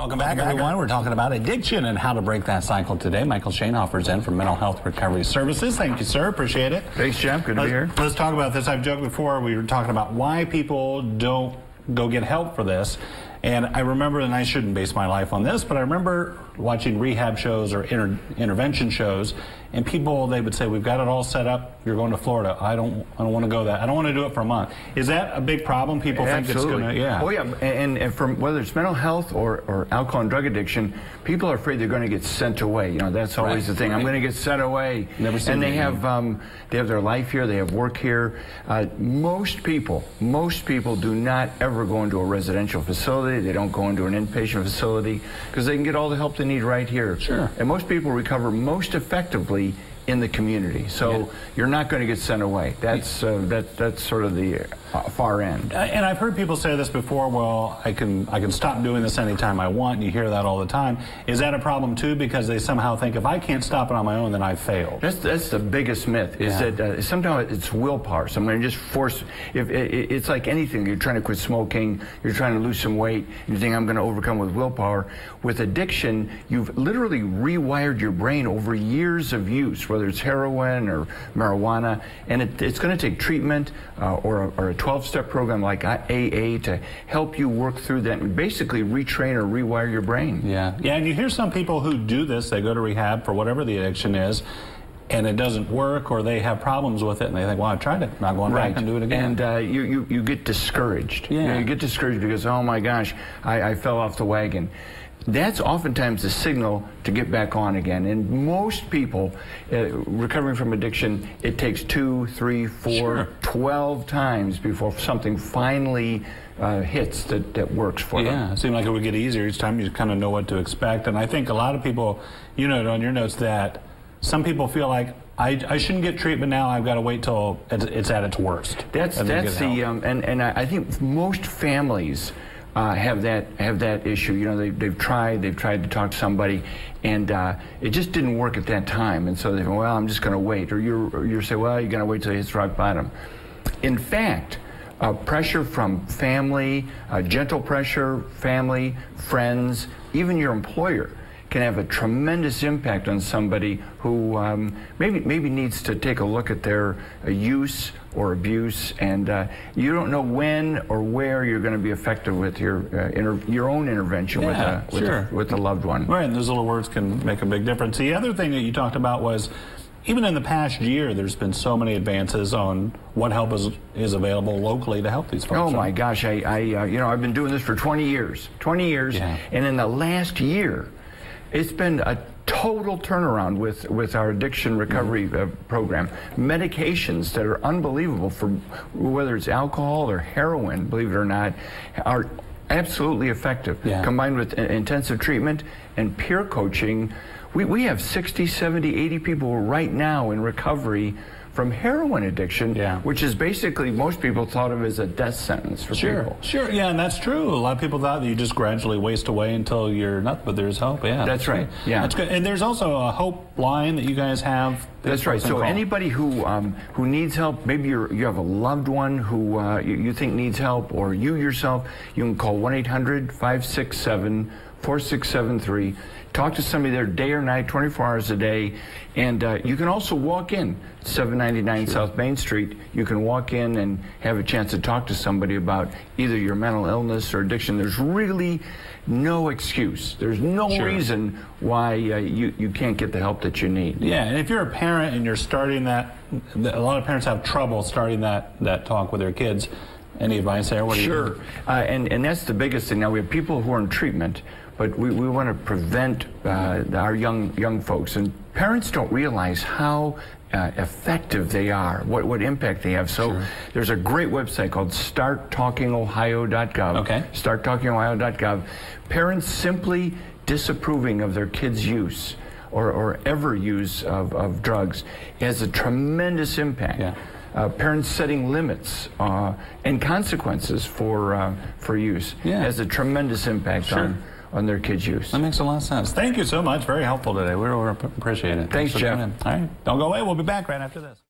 Welcome back, everyone. We're talking about addiction and how to break that cycle today. Michael Schoenhofer's in from Mental Health Recovery Services. Thank you, sir. Appreciate it. Thanks, Jeff. Good to be here. Let's talk about this. I've joked before. We were talking about why people don't go get help for this. And I remember, and I shouldn't base my life on this, but I remember watching rehab shows or intervention shows, and people, they would say, we've got it all set up. You're going to Florida. I don't want to go that. I don't want to do it for a month. Is that a big problem? People think it's going to, yeah. Oh, yeah. And from whether it's mental health or alcohol and drug addiction, people are afraid they're going to get sent away. You know, that's always the thing. I'm going to get sent away. Never seen and they have their life here. They have work here. Most people do not ever go into a residential facility. They don't go into an inpatient facility because they can get all the help they need right here. Sure. And most people recover most effectively in the community. So you're not going to get sent away. That's sort of the far end. And I've heard people say this before, well, I can stop doing this anytime I want, and you hear that all the time. Is that a problem too, because they somehow think if I can't stop it on my own, then I've failed? That's the biggest myth, is that sometimes it's willpower. So I'm going to just force, it's like anything. You're trying to quit smoking, you're trying to lose some weight, you think I'm going to overcome with willpower. With addiction, you've literally rewired your brain over years of use, whether it's heroin or marijuana, and it's going to take treatment or a 12-step program like AA to help you work through that and basically retrain or rewire your brain. Yeah, and you hear some people who do this, they go to rehab for whatever the addiction is, and it doesn't work, or they have problems with it, and they think, well, I've tried it, I'm not going back and do it again. And you get discouraged. Yeah. You get discouraged because, oh my gosh, I fell off the wagon. That's oftentimes the signal to get back on again. And most people recovering from addiction, it takes 2, 3, 4, 12 times before something finally hits that works for them. Yeah, it seemed like it would get easier each time. You kind of know what to expect. And I think a lot of people, you note on your notes that some people feel like, I shouldn't get treatment now. I've got to wait till it's at its worst. That's the and I think most families have that issue. You know, they've tried to talk to somebody, and it just didn't work at that time. And so they go, well, I'm just going to wait. Or you say, well, you're going to wait till it hits rock bottom. In fact, pressure from family, gentle pressure, family, friends, even your employer can have a tremendous impact on somebody who maybe needs to take a look at their use or abuse, and you don't know when or where you're going to be effective with your own intervention with a loved one. Right, and those little words can make a big difference. The other thing that you talked about was, even in the past year, there's been so many advances on what help is available locally to help these folks. Oh my gosh, you know, I've been doing this for 20 years, and in the last year, it's been a total turnaround with our addiction recovery program. Medications that are unbelievable, for whether it's alcohol or heroin, believe it or not, are absolutely effective. Combined with intensive treatment and peer coaching, we have 60, 70, 80 people right now in recovery from heroin addiction, which is basically, most people thought of as a death sentence for people. Sure, yeah, and that's true. A lot of people thought that you just gradually waste away until you're not, but there's hope, That's right, That's good. And there's also a hope line that you guys have. That's right. So anybody who needs help, maybe you have a loved one who you think needs help, or you yourself, you can call 1-800-567-4673. Talk to somebody there day or night, 24 hours a day. And you can also walk in, 799 South Main Street. You can walk in and have a chance to talk to somebody about either your mental illness or addiction. There's really no excuse. There's no reason why you can't get the help that you need. Yeah, and if you're a parent and you're starting that, a lot of parents have trouble starting that talk with their kids. Any advice there? Sure, and that's the biggest thing. Now, we have people who are in treatment, but we want to prevent our young folks. And parents don't realize how effective they are, what impact they have. So there's a great website called starttalkingohio.gov. Starttalkingohio.gov. Parents simply disapproving of their kids' use or ever use of drugs has a tremendous impact. Parents setting limits and consequences for use has a tremendous impact on their kids' use. That makes a lot of sense. Thank you so much. Very helpful today. We appreciate it. Thanks, Jeff. All right. Don't go away. We'll be back right after this.